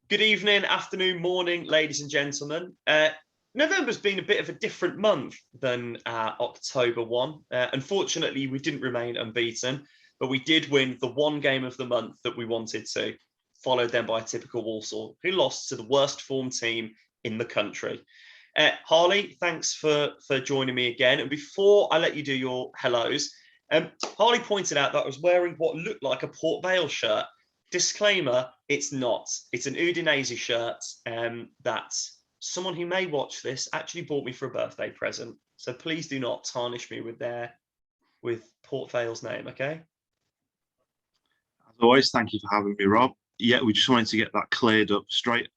Good evening, afternoon, morning, ladies and gentlemen. November's been a bit of a different month than October one. Unfortunately, we didn't remain unbeaten, but we did win the one game of the month that we wanted to, followed then by typical Walsall, who lost to the worst form team in the country. Harley, thanks for joining me again. And before I let you do your hellos, Harley pointed out that I was wearing what looked like a Port Vale shirt. Disclaimer, it's not. It's an Udinese shirt that someone who may watch this actually bought me for a birthday present. So please do not tarnish me with Port Vale's name, okay? As always, thank you for having me, Rob. Yeah, we just wanted to get that cleared up straight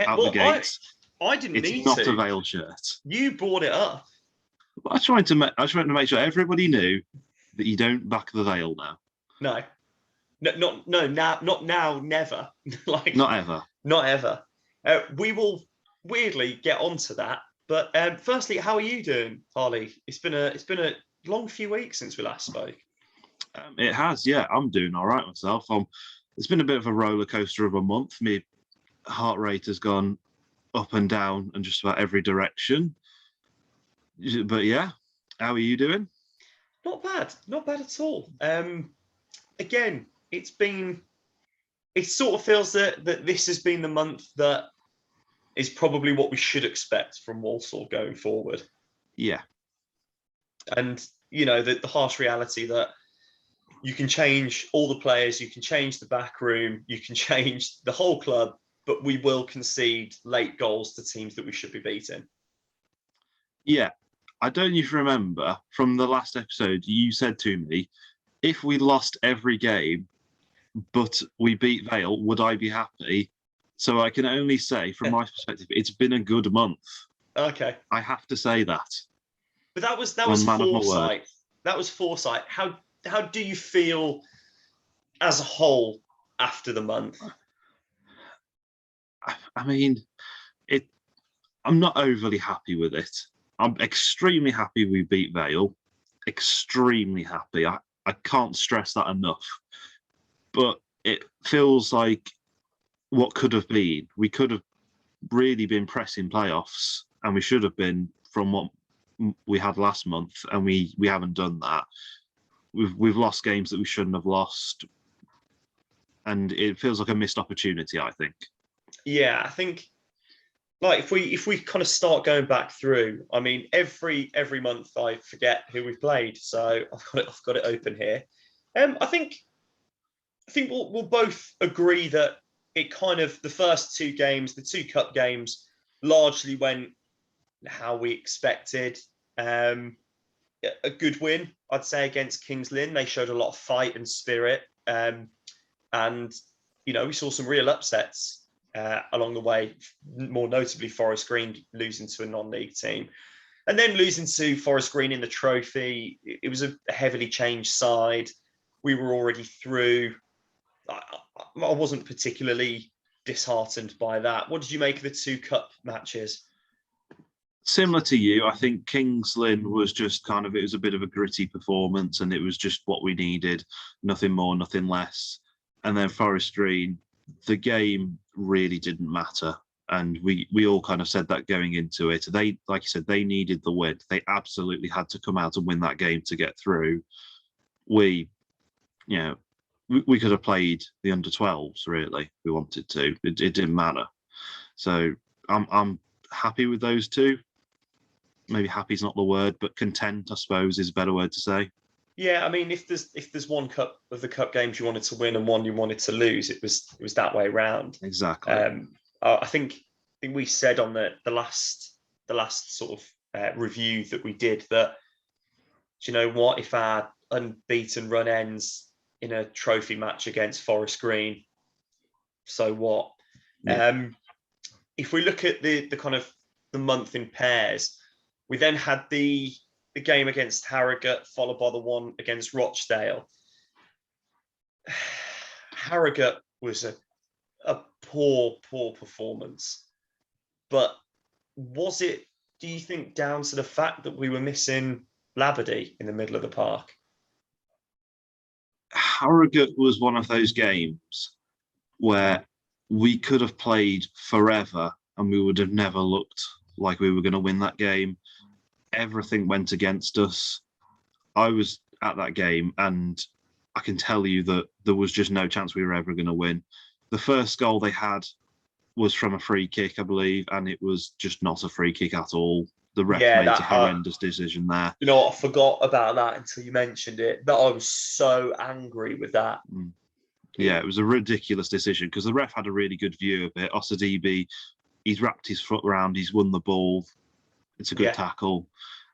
out the gates. I didn't need to. It's not to. a Vale shirt. You brought it up. I just wanted to make sure everybody knew that you don't back the Vale now. No. Not now, never. Like not ever. Not ever. We will weirdly get onto that. But firstly, how are you doing, Harley? It's been a long few weeks since we last spoke. It has, yeah. I'm doing all right myself. It's been a bit of a roller coaster of a month. My heart rate has gone up and down and just about every direction. But yeah, how are you doing? Not bad at all. Again, it sort of feels that this has been the month that is probably what we should expect from Walsall going forward. Yeah. And, the harsh reality that you can change all the players, you can change the back room, you can change the whole club, but we will concede late goals to teams that we should be beating. Yeah. I don't even remember from the last episode, you said to me, if we lost every game, but we beat Vale, would I be happy? So I can only say, from my perspective, it's been a good month. Okay. I have to say that. But that was foresight. That was foresight. How do you feel as a whole after the month? I mean, I'm not overly happy with it. I'm extremely happy we beat Vale. Extremely happy. I can't stress that enough. But it feels like what could have been. We could have really been pressing playoffs, and we should have been from what we had last month, and we haven't done that. We've lost games that we shouldn't have lost, and it feels like a missed opportunity, I think. Yeah, I think like if we kind of start going back through, I mean, every month I forget who we've played, so I've got it open here. I think we'll both agree that it kind of the first two games, the two cup games, largely went how we expected. A good win, I'd say, against Kings Lynn. They showed a lot of fight and spirit, and we saw some real upsets along the way. More notably, Forest Green losing to a non-league team, and then losing to Forest Green in the trophy. It was a heavily changed side. We were already through. I wasn't particularly disheartened by that. What did you make of the two cup matches? Similar to you, I think Kings Lynn was just it was a bit of a gritty performance, and it was just what we needed, nothing more, nothing less. And then Forest Green, the game really didn't matter. And we all kind of said that going into it. They, like you said, they needed the win. They absolutely had to come out and win that game to get through. We could have played the under-12s, really. We wanted to. It didn't matter. So I'm happy with those two. Maybe happy is not the word, but content, I suppose, is a better word to say. Yeah, I mean, if there's one cup of the cup games you wanted to win and one you wanted to lose, it was that way around. Exactly. I think we said on the last sort of review that we did that, do you know what, if our unbeaten run ends in a trophy match against Forest Green, so what? Yeah. If we look at the kind of the month in pairs, we then had the game against Harrogate, followed by the one against Rochdale. Harrogate was a poor performance. But was it, do you think, down to the fact that we were missing Labadie in the middle of the park? Harrogate was one of those games where we could have played forever and we would have never looked like we were going to win that game. Everything went against us. I was at that game and I can tell you that there was just no chance we were ever going to win. The first goal they had was from a free kick, I believe, and it was just not a free kick at all. The ref Yeah, made that a horrendous decision there. you know what, I forgot about that until you mentioned it. That I was so angry with that. Yeah, it was a ridiculous decision because the ref had a really good view of it. Osadibe, he's wrapped his foot around, he's won the ball. It's a good Yeah. tackle,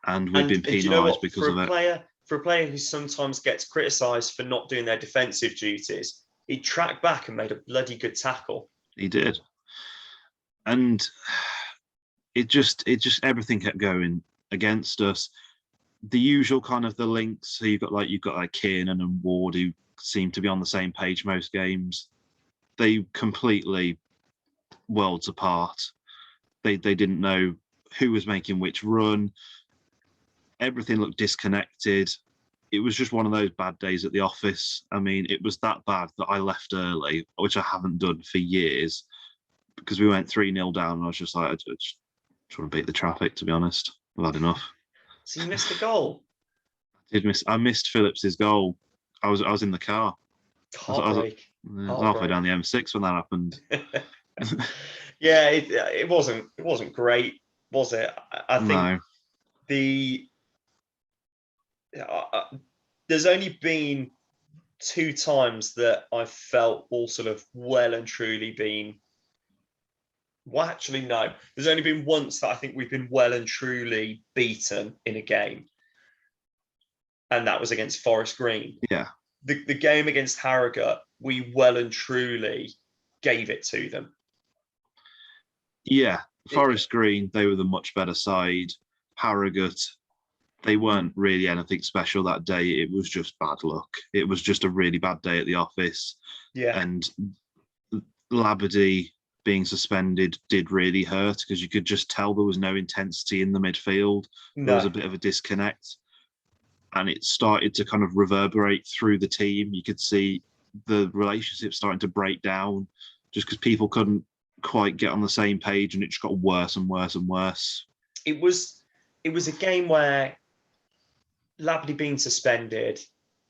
and we've been And you know penalised what? because of it. For a player who sometimes gets criticised for not doing their defensive duties, he tracked back and made a bloody good tackle. He did, and it just everything kept going against us. The usual kind of the links. So you've got like Kiernan and Ward who seem to be on the same page most games. They completely worlds apart. They didn't know who was making which run. Everything looked disconnected. It was just one of those bad days at the office. I mean, it was that bad that I left early, which I haven't done for years, because we went 3-0 down, and I was just like, I just want to beat the traffic, to be honest. I've had enough. So you missed a goal. I missed Phillips's goal. I was in the car. Heartbreak. I was halfway down the M6 when that happened. Yeah, it wasn't great, was it? I think No. There's only been 2 times that I felt all sort of well and truly been. Well, actually, no. There's only been once that I think we've been well and truly beaten in a game, and that was against Forest Green. Yeah. The game against Harrogate, we well and truly gave it to them. Yeah, Forest Green, they were the much better side. Harrogate, they weren't really anything special that day. It was just bad luck. It was just a really bad day at the office. Yeah. And Labadie being suspended did really hurt because you could just tell there was no intensity in the midfield. No. There was a bit of a disconnect. And it started to kind of reverberate through the team. You could see the relationship starting to break down just because people couldn't quite get on the same page, and it just got worse and worse and worse. It was a game where Labadie being suspended,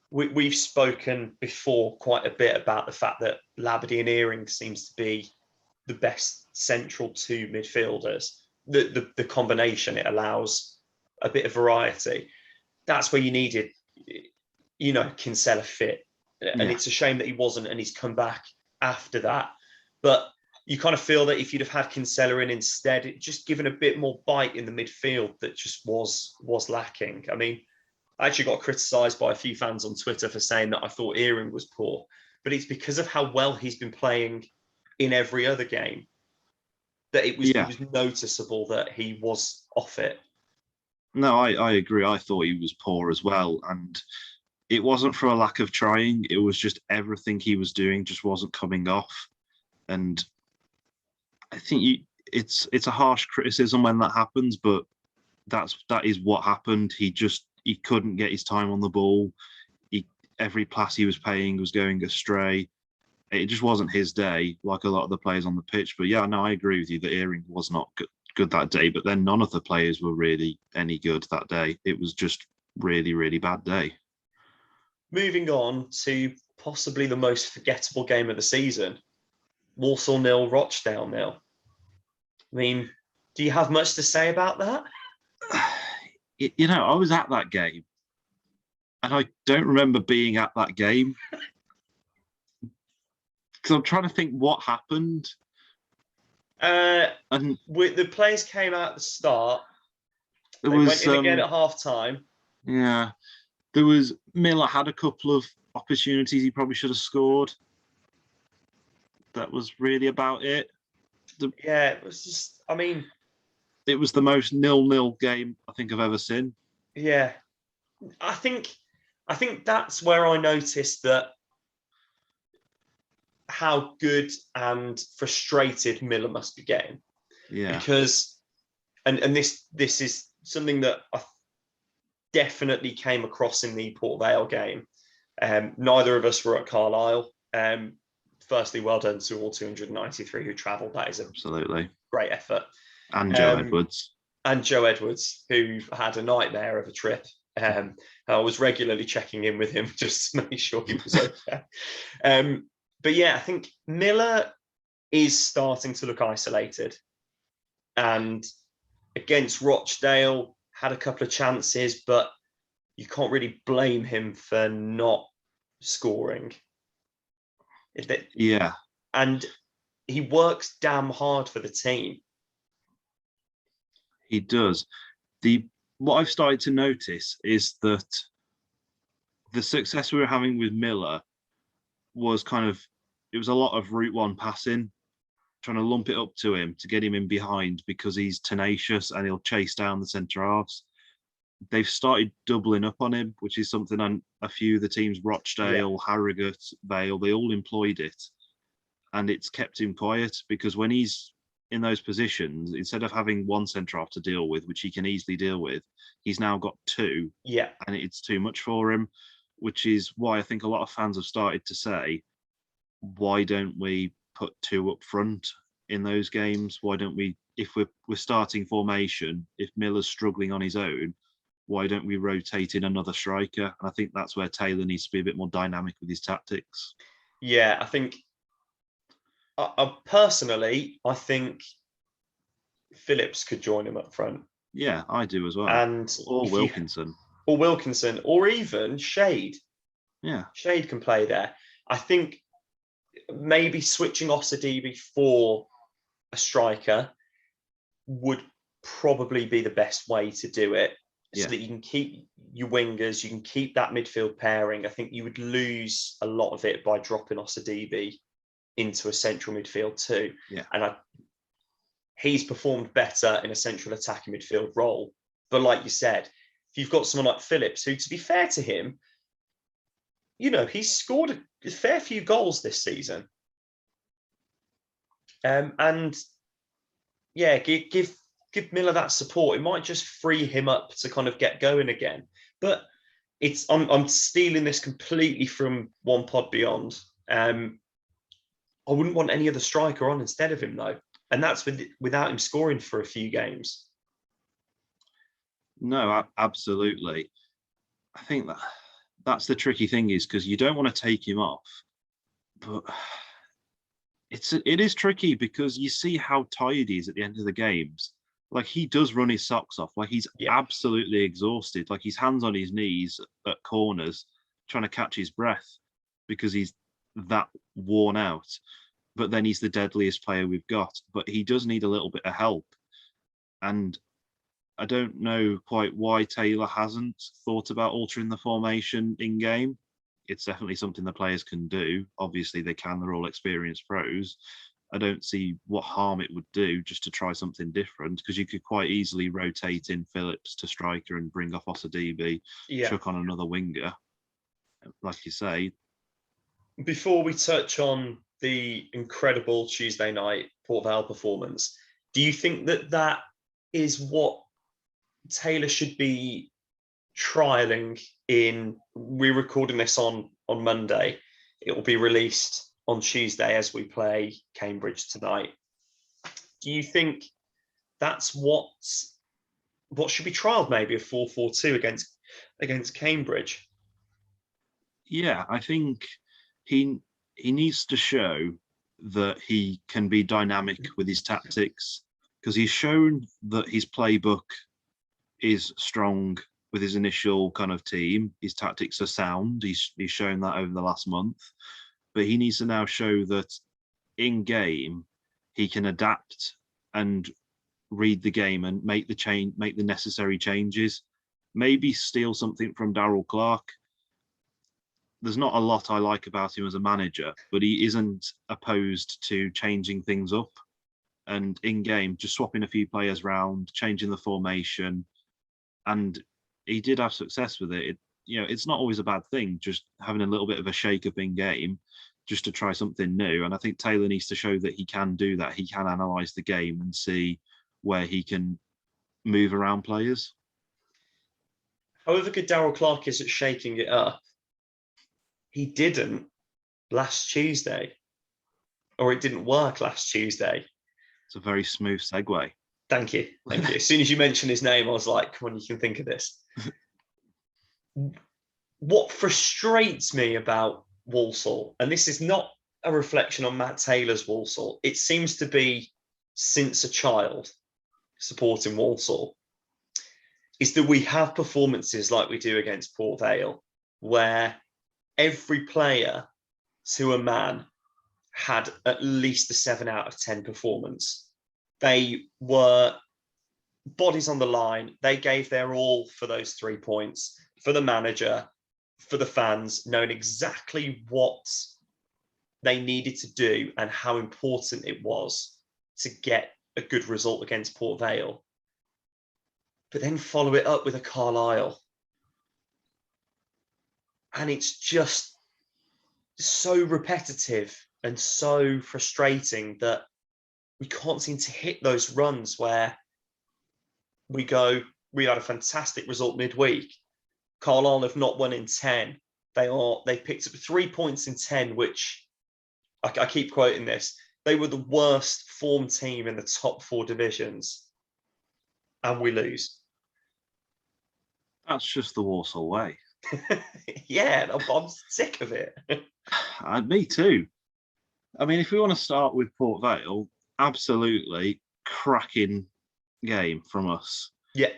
we've spoken before quite a bit about the fact that Labadie and Earing seems to be the best central 2 midfielders. The combination, it allows a bit of variety. That's where you needed, Kinsella fit. And It's a shame that he wasn't, and he's come back after that. But you kind of feel that if you'd have had Kinsella in instead, it just given a bit more bite in the midfield that just was lacking. I mean, I actually got criticised by a few fans on Twitter for saying that I thought Earing was poor, but it's because of how well he's been playing in every other game that it was noticeable that he was off it. No, I agree. I thought he was poor as well. And it wasn't for a lack of trying. It was just everything he was doing just wasn't coming off. And I think it's a harsh criticism when that happens, but that is what happened. He couldn't get his time on the ball. Every pass he was paying was going astray. It just wasn't his day, like a lot of the players on the pitch. But yeah, no, I agree with you that Earing was not good that day. But then none of the players were really any good that day. It was just really, really bad day. Moving on to possibly the most forgettable game of the season, Walsall 0, Rochdale 0. I mean, do you have much to say about that? I was at that game, and I don't remember being at that game because I'm trying to think what happened. And the players came out at the start. They went in again at half time. Yeah, there was Miller had a couple of opportunities he probably should have scored. That was really about it. It was just, I mean, it was the most 0-0 game I think I've ever seen. Yeah, I think that's where I noticed that how good and frustrated Miller must be getting. Yeah, because and this is something that I definitely came across in the Port Vale game. Neither of us were at Carlisle. firstly, well done to all 293 who travelled. That is a Absolutely. great effort. And Joe Edwards. And Joe Edwards, who had a nightmare of a trip. I was regularly checking in with him just to make sure he was okay. But yeah, I think Miller is starting to look isolated. And against Rochdale, had a couple of chances, but you can't really blame him for not scoring. Yeah. And he works damn hard for the team. He does. What I've started to notice is that the success we were having with Miller was it was a lot of route one passing, trying to lump it up to him to get him in behind because he's tenacious and he'll chase down the centre halves. They've started doubling up on him, which is something a few of the teams, Rochdale, Harrogate, Vale, they all employed it. And it's kept him quiet because when he's in those positions, instead of having one centre half to deal with, which he can easily deal with, he's now got two. Yeah. And it's too much for him, which is why I think a lot of fans have started to say, why don't we put two up front in those games? Why don't we, if we're starting formation, if Miller's struggling on his own, why don't we rotate in another striker? And I think that's where Taylor needs to be a bit more dynamic with his tactics. Yeah, I think personally, I think Phillips could join him up front. Yeah, I do as well. Or Wilkinson. Or even Shade. Yeah. Shade can play there. I think maybe switching Osadibi for a striker would probably be the best way to do it, so that you can keep your wingers, you can keep that midfield pairing. I think you would lose a lot of it by dropping Osadibi into a central midfield too. Yeah. And he's performed better in a central attacking midfield role. But like you said, if you've got someone like Phillips, who, to be fair to him, he's scored a fair few goals this season. And yeah, give Miller that support. It might just free him up to kind of get going again. But I'm stealing this completely from One Pod Beyond. I wouldn't want any other striker on instead of him, though. And that's without him scoring for a few games. No, absolutely. I think that's the tricky thing, is because you don't want to take him off, but it is tricky because you see how tired he is at the end of the games. Like, he does run his socks off. Like, he's absolutely exhausted. Like, his hands on his knees at corners trying to catch his breath because he's that worn out. But then he's the deadliest player we've got. But he does need a little bit of help. And I don't know quite why Taylor hasn't thought about altering the formation in game. It's definitely something the players can do. Obviously, they can. They're all experienced pros. I don't see what harm it would do just to try something different, because you could quite easily rotate in Phillips to striker and bring off Osadibi, chuck on another winger. Like you say. Before we touch on the incredible Tuesday night Port Vale performance, do you think that is what Taylor should be trialing in? We're recording this on Monday. It will be released on Tuesday as we play Cambridge tonight. Do you think that's what should be trialed? Maybe a 4-4-2 against Cambridge? Yeah, I think he needs to show that he can be dynamic with his tactics, because he's shown that his playbook is strong with his initial kind of team. His tactics are sound. He's shown that over the last month, but he needs to now show that in game he can adapt and read the game and make the necessary changes. Maybe steal something from Darryl Clark. There's not a lot I like about him as a manager, but he isn't opposed to changing things up. And in game, just swapping a few players around, changing the formation, and he did have success with it. It's not always a bad thing, just having a little bit of a shake up in game, just to try something new. And I think Taylor needs to show that he can do that. He can analyse the game and see where he can move around players. However good Darryl Clark is at shaking it up, he didn't last Tuesday. or it didn't work last Tuesday. It's a very smooth segue. Thank you. Thank you. As soon as you mentioned his name, I was like, come on, you can think of this. What frustrates me about Walsall, and this is not a reflection on Matt Taylor's Walsall, it seems to be since a child supporting Walsall, is that we have performances like we do against Port Vale, where every player to a man had at least a 7 out of 10 performance. They were bodies on the line. They gave their all for those 3 points, for the manager, for the fans, knowing exactly what they needed to do and how important it was to get a good result against Port Vale. But then follow it up with a Carlisle. And it's just so repetitive and so frustrating that we can't seem to hit those runs where we go, we had a fantastic result midweek. Carlisle have not won in 10. They picked up 3 points in 10, which I keep quoting this. They were the worst form team in the top 4 divisions, and we lose. That's just the Walsall way. Yeah, I'm sick of it. Me too. I mean, if we want to start with Port Vale, absolutely cracking game from us. Yeah.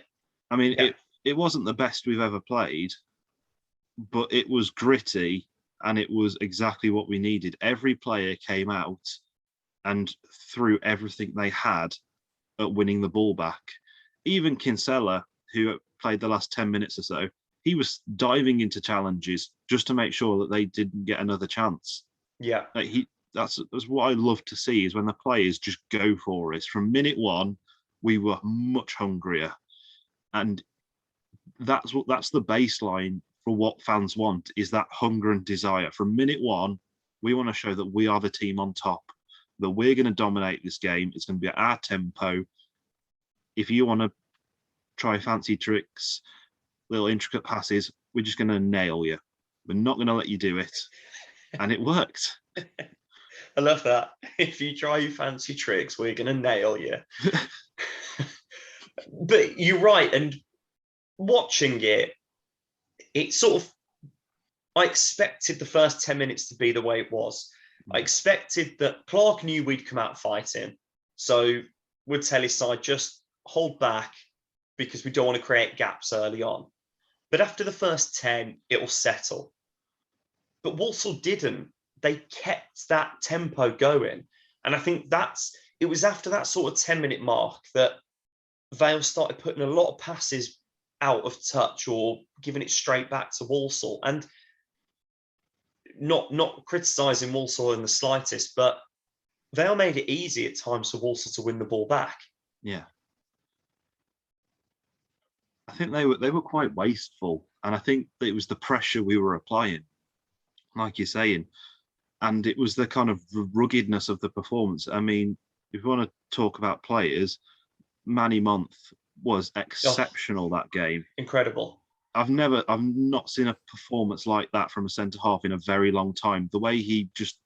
I mean, Yeah. it wasn't the best we've ever played, but it was gritty and it was exactly what we needed. Every player came out and threw everything they had at winning the ball back. Even Kinsella, who played the last 10 minutes or so, he was diving into challenges just to make sure that they didn't get another chance. Yeah. Like that's what I love to see, is when the players just go for us. From minute one, we were much hungrier. And that's the baseline for what fans want, is that hunger and desire. From minute one, we want to show that we are the team on top, that we're going to dominate this game. It's going to be at our tempo. If you want to try fancy tricks, little intricate passes, we're just going to nail you. We're not going to let you do it. And it worked. I love that. If you try your fancy tricks, we're going to nail you. But you're right. And watching it, sort of, I expected the first 10 minutes to be the way it was. I expected that Clark knew we'd come out fighting. So would tell his side, just hold back because we don't want to create gaps early on. But after the first 10, it'll settle. But Walsall didn't. They kept that tempo going. And I think it was after that sort of 10-minute mark that Vale started putting a lot of passes out of touch or giving it straight back to Walsall. And not criticising Walsall in the slightest, but Vale made it easy at times for Walsall to win the ball back. Yeah. I think they were quite wasteful. And I think it was the pressure we were applying, like you're saying. And it was the kind of ruggedness of the performance. I mean, if you want to talk about players, Manny Month was exceptional that game. Incredible. I've not seen a performance like that from a centre half in a very long time. The way he just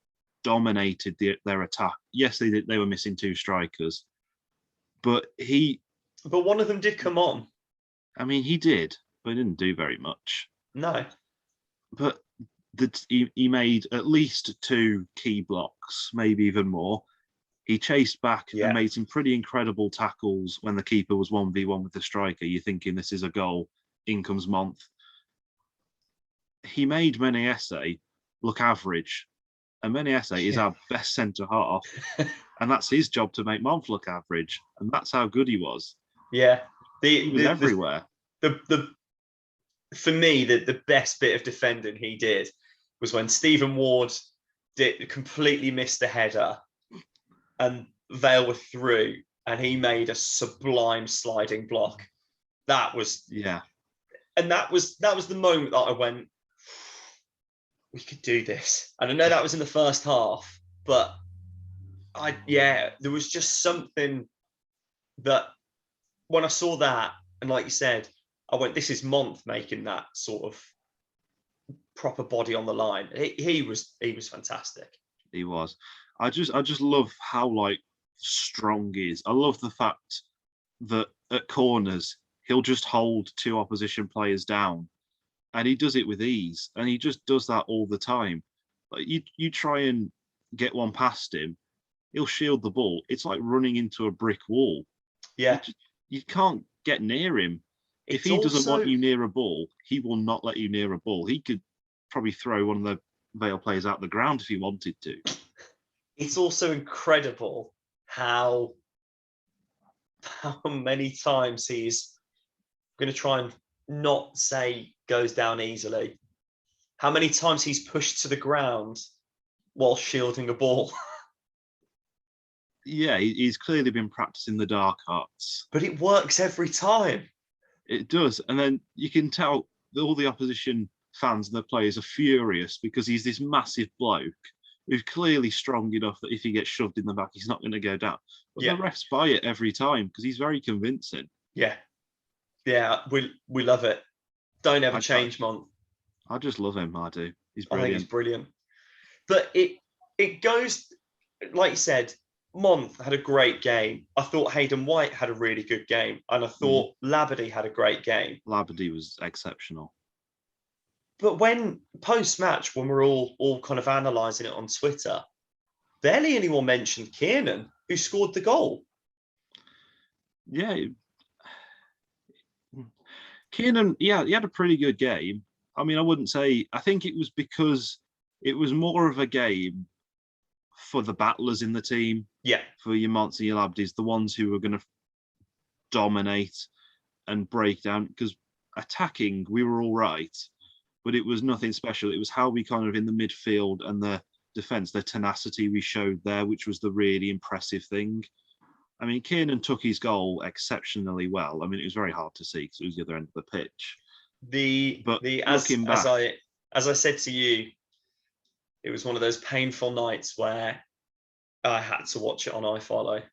dominated their attack. Yes, they were missing 2 strikers, but one of them did come on. I mean, he did, but he didn't do very much. No. But he made at least 2 key blocks, maybe even more. He chased back and made some pretty incredible tackles when the keeper was 1v1 with the striker. You're thinking this is a goal. In comes Month. He made Menese look average. And Menese is our best centre half. And that's his job, to make Month look average. And that's how good he was. Yeah. He was everywhere. For me, the best bit of defending he did was when Stephen Ward completely missed the header and Vale were through and he made a sublime sliding block. That was... Yeah. And that was the moment that I went, we could do this. And I know that was in the first half, but there was just something that when I saw that, and like you said, I went, this is Month making that sort of proper body on the line. He was fantastic. He was. I just love how like strong he is. I love the fact that at corners he'll just hold two opposition players down, and he does it with ease, and he just does that all the time. Like you try and get one past him, he'll shield the ball. It's like running into a brick wall. Yeah, You can't get near him. If it's he doesn't want also you near a ball, he will not let you near a ball. He could probably throw one of the Vale players out the ground if he wanted to. it's also incredible how many times he's going to try and not say goes down easily. How many times he's pushed to the ground while shielding a ball. Yeah, he's clearly been practicing the dark arts. But it works every time. It does. And then you can tell that all the opposition fans and the players are furious because he's this massive bloke who's clearly strong enough that if he gets shoved in the back, he's not going to go down. But Yeah. the refs buy it every time because he's very convincing. Yeah. Yeah, we love it. Don't ever change, Monk. I just love him. I do. He's I brilliant. think it's brilliant. But it goes, like you said, Month had a great game. I thought Hayden White had a really good game. And I thought Labadie had a great game. Labadie was exceptional. But when post-match, when we're all kind of analysing it on Twitter, barely anyone mentioned Kiernan, who scored the goal. Yeah. Kiernan, yeah, he had a pretty good game. I mean, I wouldn't say, I think it was because it was more of a game for the battlers in the team. Yeah. For your Monts and your Labdies, the ones who were going to dominate and break down. Because attacking, we were all right, but it was nothing special. It was how we kind of in the midfield and the defence, the tenacity we showed there, which was the really impressive thing. I mean, Kiernan took his goal exceptionally well. I mean, it was very hard to see because it was the other end of the pitch. As I said to you, it was one of those painful nights where I had to watch it on iFollow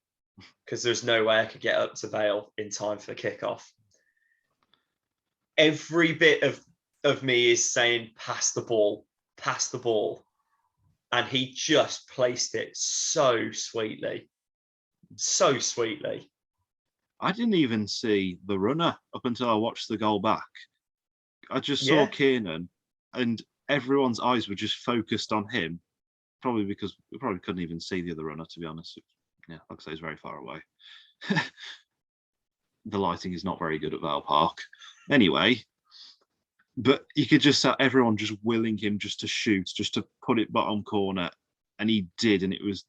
because there's no way I could get up to Vale in time for the kickoff. Every bit of me is saying, pass the ball. And he just placed it so sweetly. So sweetly. I didn't even see the runner up until I watched the goal back. I just saw Kiernan and everyone's eyes were just focused on him. Probably because we probably couldn't even see the other runner, to be honest. Yeah, like I say, it's very far away. The lighting is not very good at Vale Park. Anyway, but you could just see everyone just willing him just to shoot, just to put it bottom corner. And he did, and it was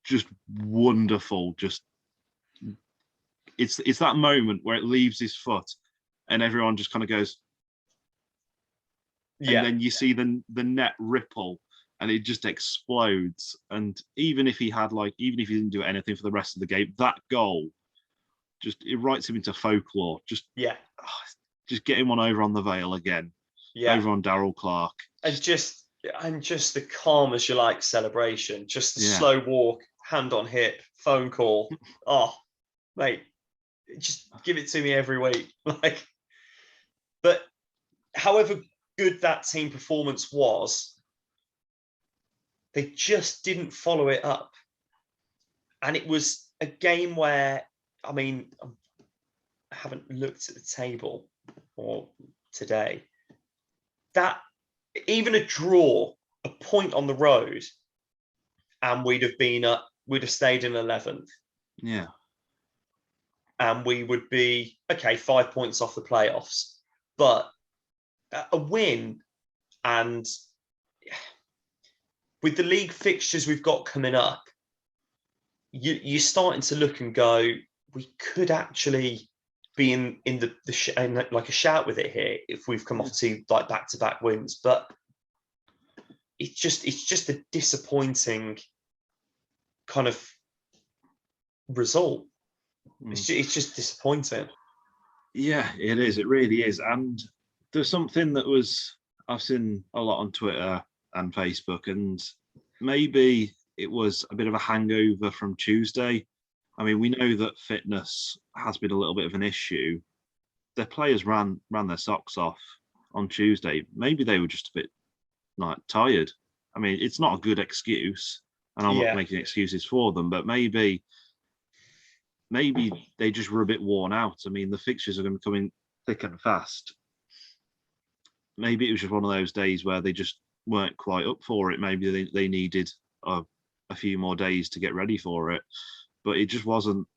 just wonderful. Just it's that moment where it leaves his foot and everyone just kind of goes. Yeah. And then you see the net ripple and it just explodes. And even if he didn't do anything for the rest of the game, that goal it writes him into folklore. Just getting one over on the Vale again. Yeah. Over on Darryl Clark. And just the calm as you like celebration. Just the slow walk, hand on hip, phone call. Oh, mate, just give it to me every week. But however good that team performance was, they just didn't follow it up. And it was a game where, I mean, I haven't looked at the table or today, that even a draw, a point on the road, and we'd have stayed in 11th. Yeah. And we would be, 5 points off the playoffs. But a win, and with the league fixtures we've got coming up, you're starting to look and go, we could actually be in like a shout with it here if we've come off to like back-to-back wins. But it's just a disappointing kind of result. It's just disappointing. Yeah, it is. It really is. And there's something that I've seen a lot on Twitter and Facebook, and maybe it was a bit of a hangover from Tuesday. I mean, we know that fitness has been a little bit of an issue. Their players ran their socks off on Tuesday. Maybe they were just a bit tired. I mean, it's not a good excuse, And I'm not Yeah. making excuses for them, but maybe they just were a bit worn out. I mean, the fixtures are going to come in thick and fast. Maybe it was just one of those days where they just weren't quite up for it. Maybe they needed a few more days to get ready for it, but it just wasn't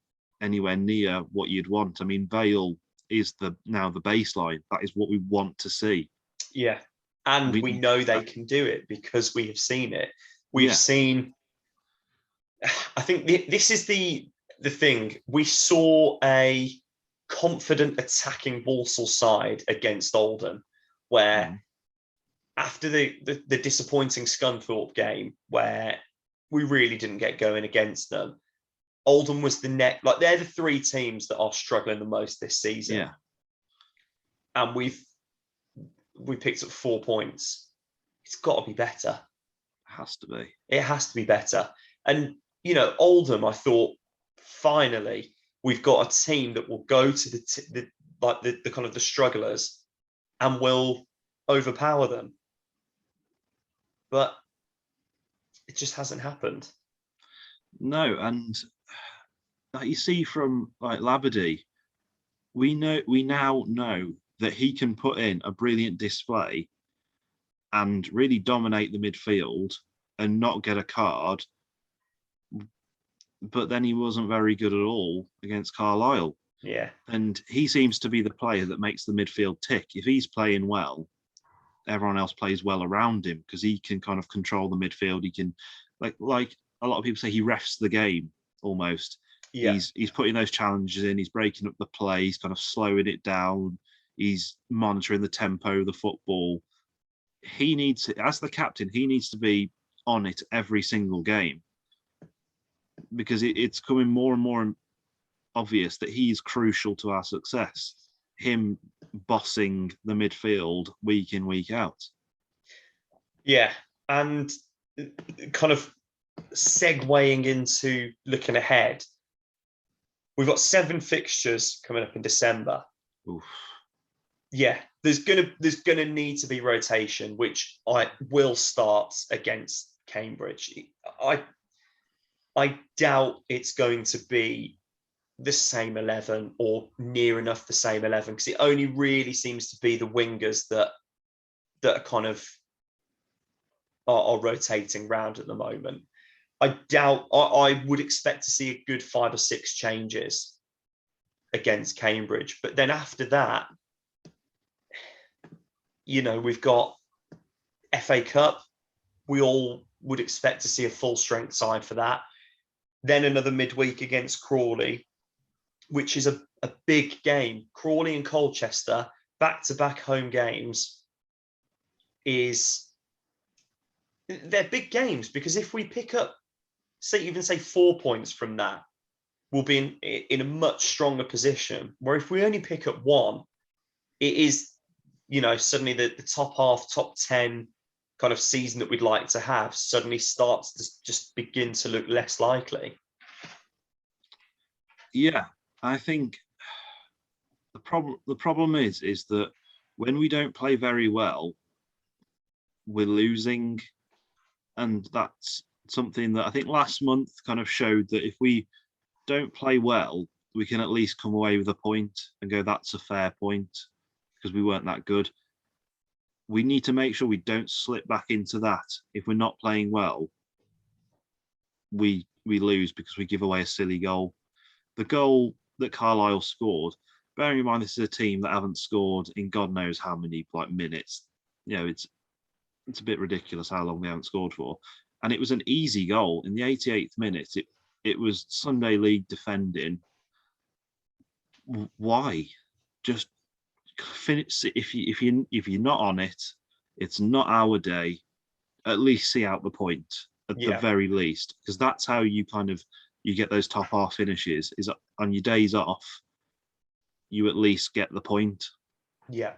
anywhere near what you'd want. I mean, Vale is now the baseline. That is what we want to see. Yeah. And we know they can do it because we have seen it. We've seen, I think this is the thing. We saw a confident attacking Walsall side against Oldham, where after the disappointing Scunthorpe game, where we really didn't get going against them, Oldham was they're the three teams that are struggling the most this season. Yeah. And we picked up 4 points. It's got to be better. It has to be. It has to be better. And, Oldham, I thought, finally, we've got a team that will go to the kind of the strugglers and will overpower them. But it just hasn't happened. No, and like you see from like Labadie, we now know that he can put in a brilliant display and really dominate the midfield and not get a card. But then he wasn't very good at all against Carlisle. Yeah. And he seems to be the player that makes the midfield tick. If he's playing well, everyone else plays well around him because he can kind of control the midfield. He can, like a lot of people say, he refs the game almost. Yeah. He's putting those challenges in. He's breaking up the play. He's kind of slowing it down. He's monitoring the tempo of the football. He needs, as the captain, he needs to be on it every single game because it's coming more and more obvious that he's crucial to our success. Him bossing the midfield week in, week out. Yeah. And kind of segueing into looking ahead, we've got 7 fixtures coming up in December. Oof. Yeah, there's gonna need to be rotation, which I will start against Cambridge. I doubt it's going to be the same 11 or near enough the same 11 because it only really seems to be the wingers that are kind of are rotating round at the moment. I would expect to see a good 5 or 6 changes against Cambridge, but then after that, we've got FA Cup. We all would expect to see a full strength side for that. Then another midweek against Crawley, which is a big game. Crawley and Colchester, back-to-back home games, they're big games because if we pick up, say 4 points from that, we'll be in a much stronger position. Where if we only pick up 1, it is, suddenly the top half, top 10 kind of season that we'd like to have suddenly starts to just begin to look less likely. Yeah, I think the problem is that when we don't play very well, we're losing, and that's something that I think last month kind of showed that if we don't play well, we can at least come away with a point and go, that's a fair point because we weren't that good. We need to make sure we don't slip back into that. If we're not playing well, we lose because we give away a silly goal. The goal that Carlisle scored, bearing in mind this is a team that haven't scored in God knows how many minutes. It's a bit ridiculous how long they haven't scored for. And it was an easy goal in the 88th minute. It was Sunday League defending. Why? Just finish. If you're not on it, it's not our day. At least see out the point at the very least, because that's how you get those top half finishes. Is on your days off, you at least get the point. Yeah.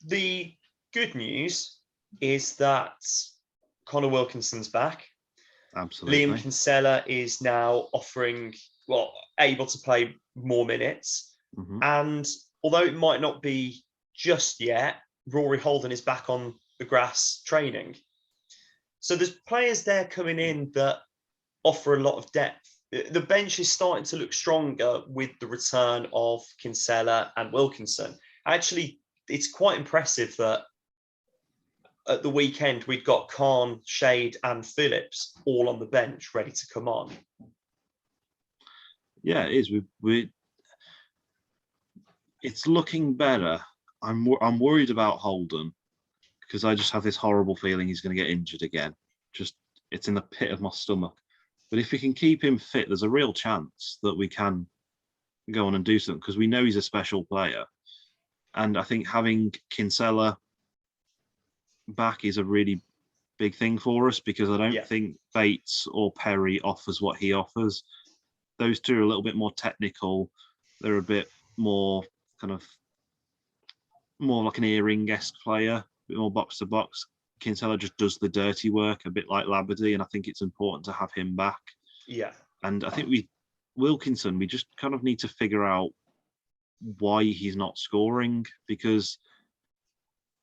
The good news is that Connor Wilkinson's back. Absolutely. Liam Kinsella is now able to play more minutes. Mm-hmm. And although it might not be just yet, Rory Holden is back on the grass training. So there's players there coming in that offer a lot of depth. The bench is starting to look stronger with the return of Kinsella and Wilkinson. Actually, it's quite impressive that at the weekend we'd got Khan, Shade, and Phillips all on the bench ready to come on. Yeah, it is. It's looking better. I'm worried about Holden because I just have this horrible feeling he's going to get injured again. Just it's in the pit of my stomach. But if we can keep him fit, there's a real chance that we can go on and do something because we know he's a special player. And I think having Kinsella back is a really big thing for us because I don't think Bates or Perry offers what he offers. Those two are a little bit more technical. They're a bit more kind of more like an earring-esque player, a bit more box to box. Kinsella just does the dirty work, a bit like Labadie, and I think it's important to have him back. Yeah. And I think Wilkinson, we just kind of need to figure out why he's not scoring because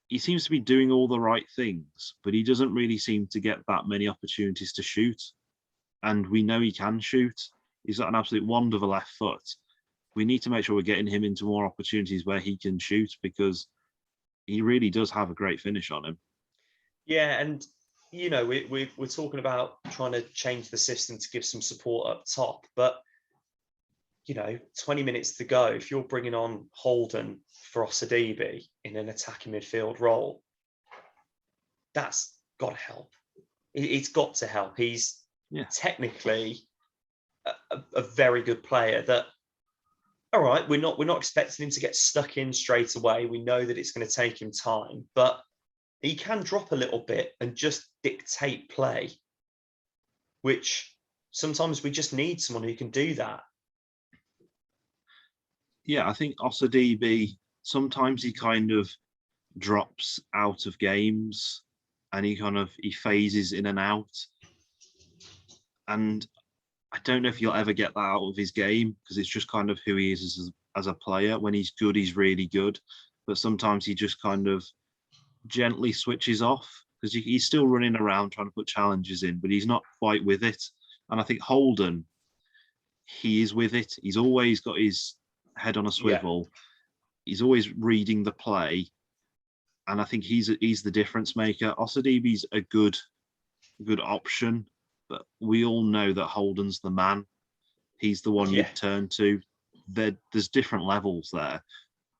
he seems to be doing all the right things, but he doesn't really seem to get that many opportunities to shoot. And we know he can shoot. He's got an absolute wand of a left foot. We need to make sure we're getting him into more opportunities where he can shoot because he really does have a great finish on him. Yeah, and you know we're talking about trying to change the system to give some support up top, but 20 minutes to go. If you're bringing on Holden for Osadibe in an attacking midfield role, that's got to help. It's got to help. He's technically a very good player. That all right, we're not expecting him to get stuck in straight away. We know that it's going to take him time, but he can drop a little bit and just dictate play, which sometimes we just need someone who can do that. Yeah, I think Osadibe, sometimes he kind of drops out of games and he phases in and out. And I don't know if you'll ever get that out of his game because it's just kind of who he is as a player. When he's good, he's really good. But sometimes he just kind of gently switches off because he's still running around trying to put challenges in, but he's not quite with it. And I think Holden, he is with it. He's always got his head on a swivel. Yeah. He's always reading the play. And I think he's the difference maker. Osadibe's a good option, but we all know that Holden's the man. He's the one you turn to. There's different levels there.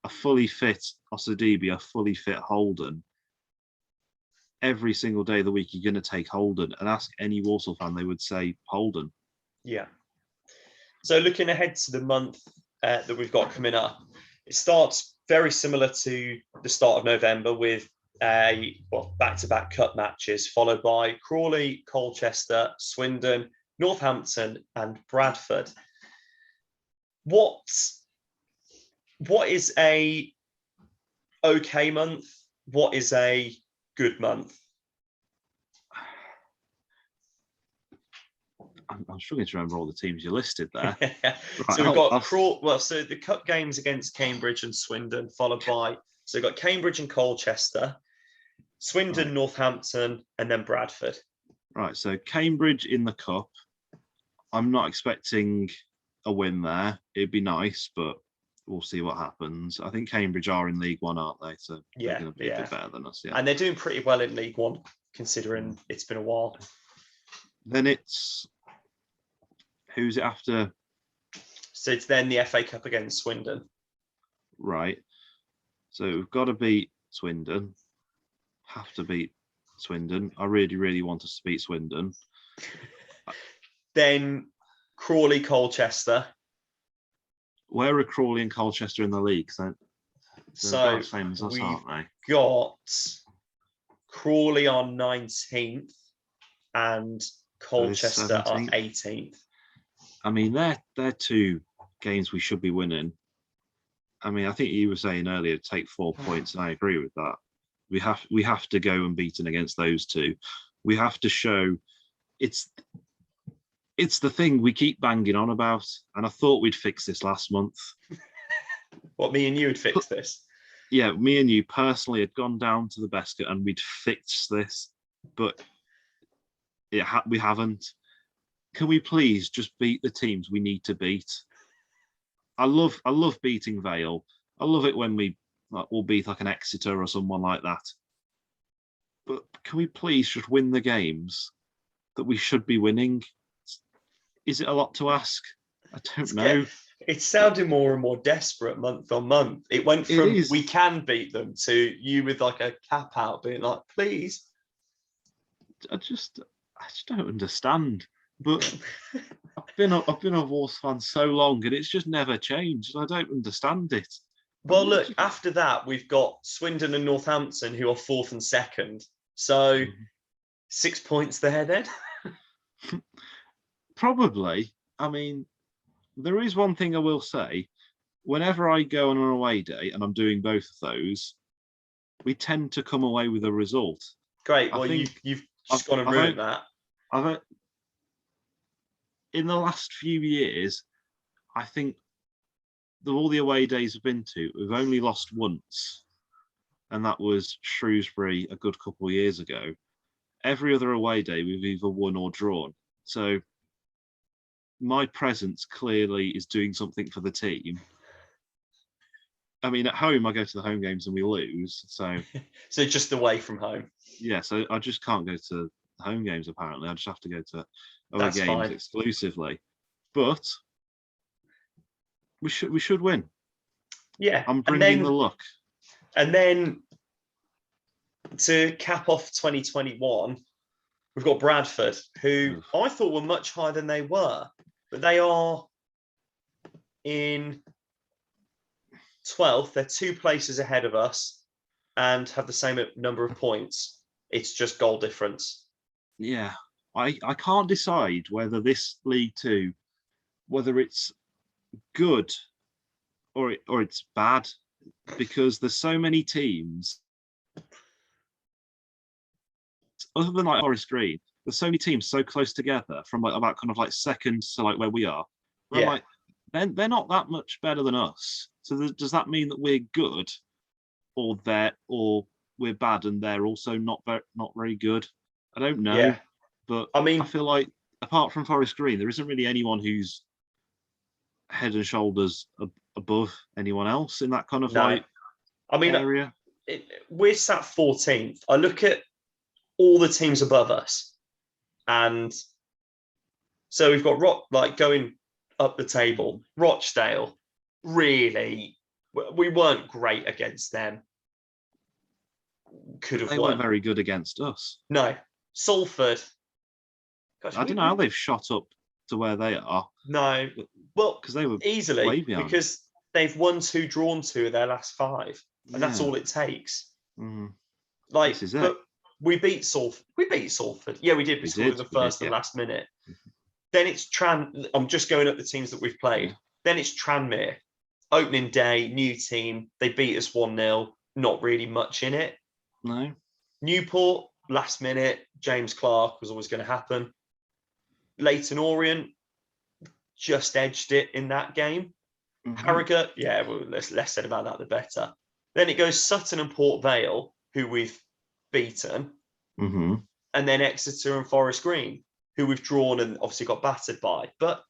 A fully fit Osadibe, a fully fit Holden. Every single day of the week, you're going to take Holden, and ask any Walsall fan, they would say Holden. Yeah. So looking ahead to the month that we've got coming up, it starts very similar to the start of November with back-to-back cup matches, followed by Crawley, Colchester, Swindon, Northampton, and Bradford. What is a okay month? What is a good month? I'm struggling to remember all the teams you listed there. Right, so we've got so the cup games against Cambridge and Swindon, followed by we've got Cambridge and Colchester, Swindon, Northampton, and then Bradford. Right, so Cambridge in the cup. I'm not expecting a win there. It'd be nice, but we'll see what happens. I think Cambridge are in League One, aren't they? So they're going to be a bit better than us. Yeah, and they're doing pretty well in League One, considering it's been a while. Then it's who's it after? So it's then the FA Cup against Swindon. Right. So we've got to beat Swindon. Have to beat Swindon. I really, really want us to beat Swindon. Then Crawley, Colchester. Where are Crawley and Colchester in the league? So same as us, we've aren't they? got Crawley on 19th and Colchester on 18th. I mean, they're two games we should be winning. I mean, I think you were saying earlier, take 4 points, and I agree with that. We have to go unbeaten against those two. We have to show it's the thing we keep banging on about, and I thought we'd fix this last month. What, me and you would fix this? Yeah, me and you personally had gone down to the Bescot and we'd fixed this, but We haven't. Can we please just beat the teams we need to beat? I love beating Vale. I love it when we'll beat like an Exeter or someone like that. But can we please just win the games that we should be winning? Is it a lot to ask? I don't know. It's sounding more and more desperate month on month. It went from we can beat them to you with like a cap out being like, please. I just don't understand. But I've been a Wolves fan so long and it's just never changed. I don't understand it. Well, look, after that, we've got Swindon and Northampton who are 4th and 2nd. So 6 points there then. Probably. I mean, there is one thing I will say. Whenever I go on an away day, and I'm doing both of those, we tend to come away with a result. Great. Well, you've just gone and ruined that. In the last few years, I think all the away days I've been to, we've only lost once, and that was Shrewsbury a good couple of years ago. Every other away day, we've either won or drawn. So my presence clearly is doing something for the team. I mean, at home, I go to the home games and we lose. So just away from home. Yeah, so I just can't go to home games, apparently. I just have to go to other games exclusively. But we should win. Yeah. I'm bringing the luck. And then to cap off 2021, we've got Bradford, who I thought were much higher than they were. But they are in 12th. They're 2 places ahead of us and have the same number of points. It's just goal difference. Yeah. I can't decide whether this League Two, whether it's good or it's bad, because there's so many teams. Other than like Forest Green, there's so many teams so close together from like about kind of like second to like where we are. Yeah. I'm like, they're not that much better than us. So does that mean that we're good, or we're bad and they're also not very good? I don't know. Yeah. But I mean, I feel like apart from Forest Green, there isn't really anyone who's head and shoulders above anyone else in that kind of area. We're sat 14th. I look at all the teams above us, and so we've got going up the table. Rochdale, really, we weren't great against them. They weren't very good against us. No. Salford. Gosh, I don't know how they've shot up to where they are. No. Well, because they were easily way behind. Because they've won 2, drawn 2 of their last 5. And that's all it takes. Mm. This is it. We beat Salford. Yeah, we did. We scored in the first and last minute. Then it's I'm just going up the teams that we've played. Yeah. Then it's Tranmere. Opening day, new team. They beat us 1-0. Not really much in it. No. Newport, last minute. James Clark was always going to happen. Leyton Orient just edged it in that game. Mm-hmm. Harrogate, well, less said about that, the better. Then it goes Sutton and Port Vale, who we've beaten. Mm-hmm. And then Exeter and Forest Green, who we've drawn and obviously got battered by. But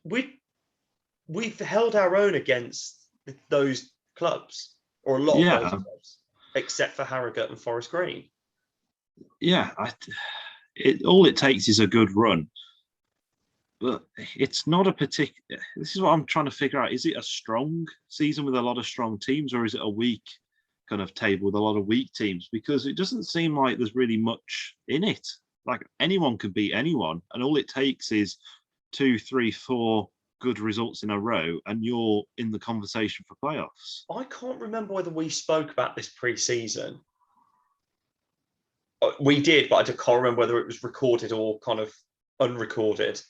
we've held our own against those clubs, or a lot of those clubs, except for Harrogate and Forest Green. Yeah, all it takes is a good run. But it's not a particular... This is what I'm trying to figure out. Is it a strong season with a lot of strong teams, or is it a weak kind of table with a lot of weak teams? Because it doesn't seem like there's really much in it. Like, anyone can beat anyone, and all it takes is 2, 3, 4 good results in a row, and you're in the conversation for playoffs. I can't remember whether we spoke about this pre-season. We did, but I can't remember whether it was recorded or kind of unrecorded.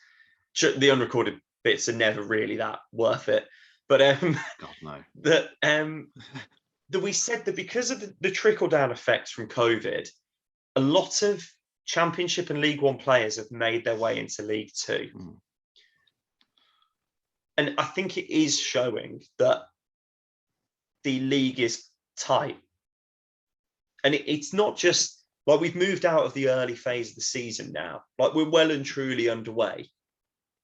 The unrecorded bits are never really that worth it. But God, no. That we said that because of the trickle-down effects from COVID, a lot of Championship and League One players have made their way into League Two. Mm. And I think it is showing that the league is tight. And it's not just Like, we've moved out of the early phase of the season now. Like, we're well and truly underway.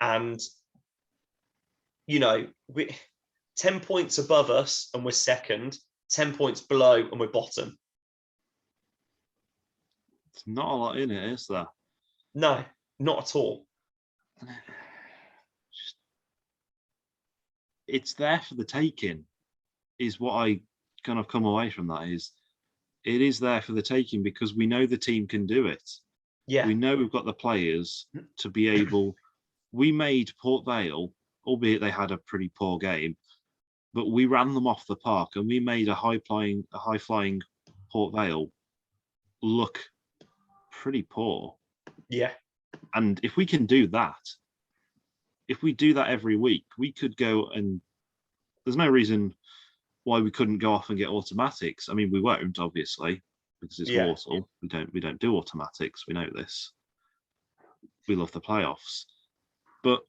And, you know, we're 10 points above us and we're second, 10 points below and we're bottom. It's not a lot in it, is there? No, not at all. It's there for the taking, is what I kind of come away from that is. It is there for the taking because we know the team can do it. Yeah. We know we've got the players to be able. We made Port Vale, albeit they had a pretty poor game, but we ran them off the park and we made a high flying Port Vale look pretty poor. Yeah. And if we can do that, if we do that every week, we could go and there's no reason why we couldn't go off and get automatics. I mean, we won't, obviously, because it's Walsall. We don't do automatics. We know this. We love the playoffs. But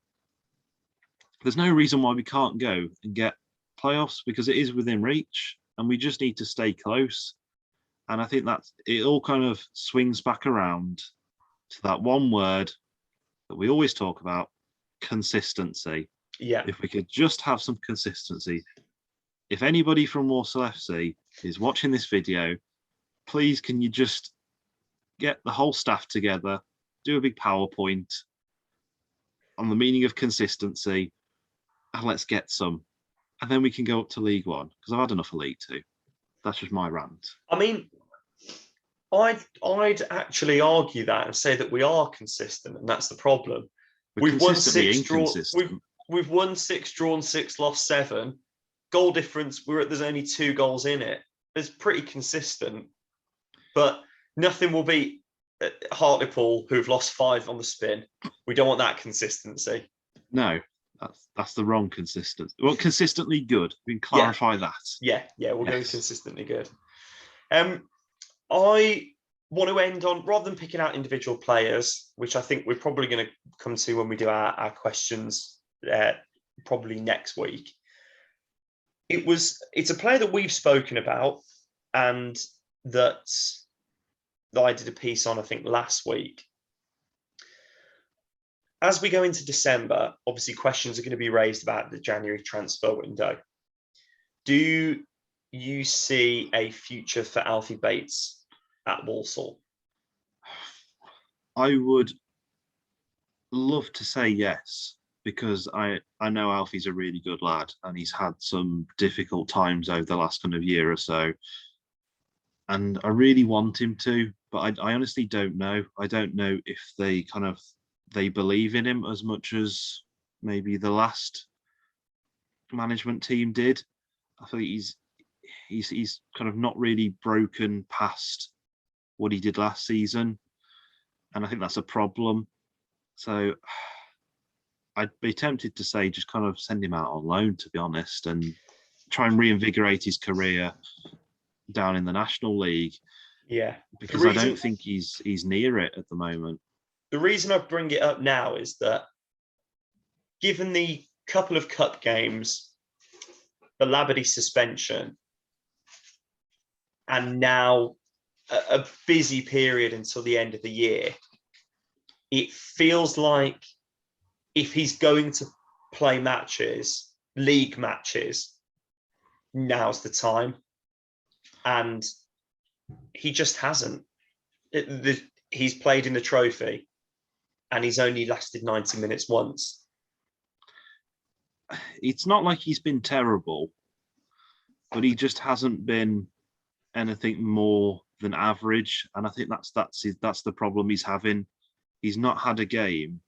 there's no reason why we can't go and get playoffs because it is within reach and we just need to stay close. And I think that it all kind of swings back around to that one word that we always talk about, consistency. Yeah. If we could just have some consistency. If anybody from Walsall FC is watching this video, please can you just get the whole staff together, do a big PowerPoint on the meaning of consistency, and let's get some. And then we can go up to League One, because I've had enough of League Two. That's just my rant. I mean, I'd actually argue that and say that we are consistent, and that's the problem. We've won 6, we've won 6, drawn 6, lost 7. Goal difference, there's only 2 goals in it. It's pretty consistent, but nothing will beat Hartlepool, who've lost 5 on the spin. We don't want that consistency. No, that's the wrong consistency. Well, consistently good. We can clarify that. Yeah, we'll go consistently good. I want to end on, rather than picking out individual players, which I think we're probably going to come to when we do our questions probably next week. It's a player that we've spoken about and that I did a piece on, I think, last week. As we go into December, obviously questions are going to be raised about the January transfer window. Do you see a future for Alfie Bates at Walsall? I would love to say yes, because I know Alfie's a really good lad and he's had some difficult times over the last kind of year or so. And I really want him to, but I honestly don't know. I don't know if they believe in him as much as maybe the last management team did. I think he's kind of not really broken past what he did last season. And I think that's a problem. So I'd be tempted to say just kind of send him out on loan, to be honest, and try and reinvigorate his career down in the National League. Yeah. Because I don't think he's near it at the moment. The reason I bring it up now is that given the couple of cup games, the Labadie suspension, and now a busy period until the end of the year, it feels like if he's going to play matches, league matches, now's the time. And he just hasn't. He's played in the trophy and he's only lasted 90 minutes once. It's not like he's been terrible, but he just hasn't been anything more than average. And I think that's the problem he's having. He's not had a game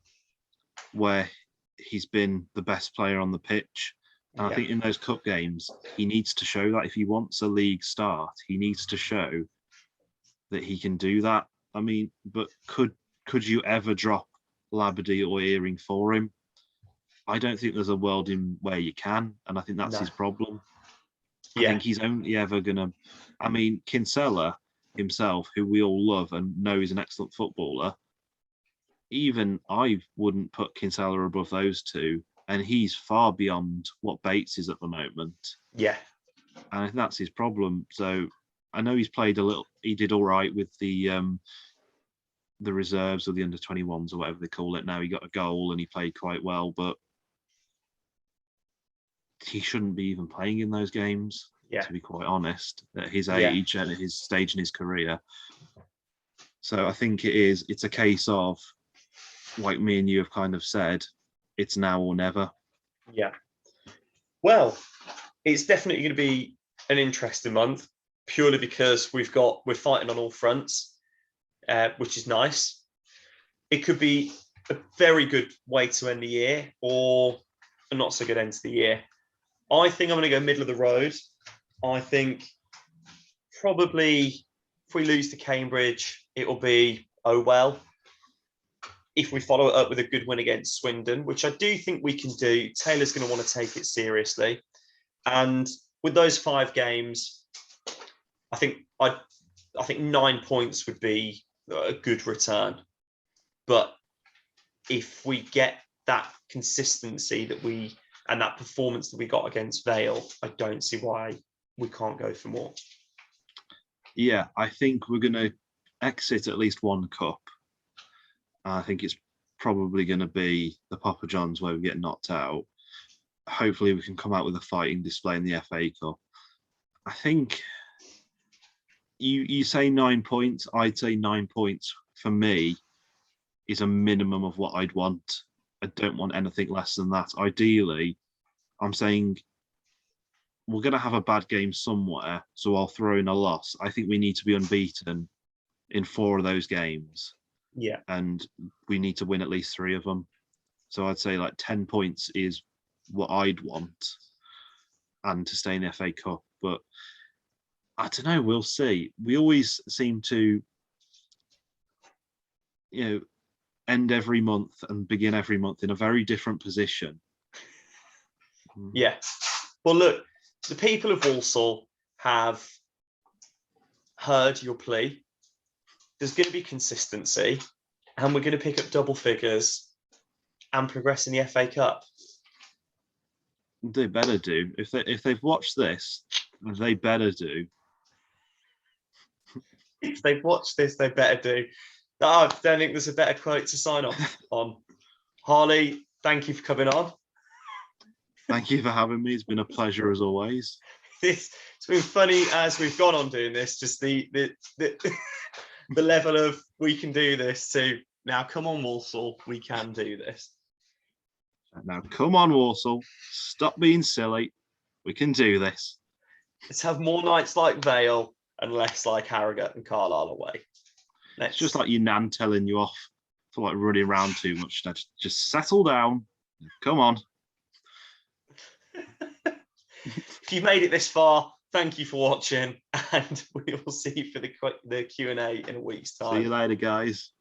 where he's been the best player on the pitch. And I think in those cup games, he needs to show that if he wants a league start, he needs to show that he can do that. I mean, but could you ever drop Labadie or Earring for him? I don't think there's a world in where you can, and I think that's his problem. I think he's only ever gonna. I mean, Kinsella himself, who we all love and know is an excellent footballer, even I wouldn't put Kinsella above those two, and he's far beyond what Bates is at the moment. Yeah, and I think that's his problem. So I know he's played a little. He did all right with the reserves or the under-21s or whatever they call it now. He got a goal and he played quite well, but he shouldn't be even playing in those games, Yeah. to be quite honest, at his Yeah. age and at his stage in his career. So I think it's a case of, like me and you have kind of said, it's now or never. Yeah. Well, it's definitely going to be an interesting month, purely because we're fighting on all fronts, which is nice. It could be a very good way to end the year, or a not so good end to the year. I think I'm going to go middle of the road. I think probably if we lose to Cambridge, it'll be, oh well. If we follow it up with a good win against Swindon, which I do think we can do, Taylor's going to want to take it seriously. And with those 5 games, I think 9 points would be a good return. But if we get that consistency and that performance that we got against Vale, I don't see why we can't go for more. Yeah, I think we're going to exit at least one cup. I think it's probably going to be the Papa John's where we get knocked out. Hopefully we can come out with a fighting display in the FA Cup. I think you say 9 points. I'd say 9 points for me is a minimum of what I'd want. I don't want anything less than that. Ideally, I'm saying we're going to have a bad game somewhere, so I'll throw in a loss. I think we need to be unbeaten in 4 of those games. Yeah. And we need to win at least 3 of them. So I'd say like 10 points is what I'd want, and to stay in the FA Cup. But I don't know, we'll see. We always seem to, end every month and begin every month in a very different position. Yeah. Well, look, the people of Walsall have heard your plea. There's going to be consistency, and we're going to pick up double figures and progress in the FA Cup. They better do. If they've watched this, they better do. If they've watched this, they better do. I don't think there's a better quote to sign off on. Harley, thank you for coming on. Thank you for having me. It's been a pleasure as always. It's been funny as we've gone on doing this, just the level of we can do this to now come on Walsall, we can do this. Now come on Walsall, stop being silly. We can do this. Let's have more nights like Vale and less like Harrogate and Carlisle away. It's just like your nan telling you off for like running around too much. Just settle down. Come on. If you've made it this far, thank you for watching, and we will see you for the Q&A in a week's time. See you later, guys.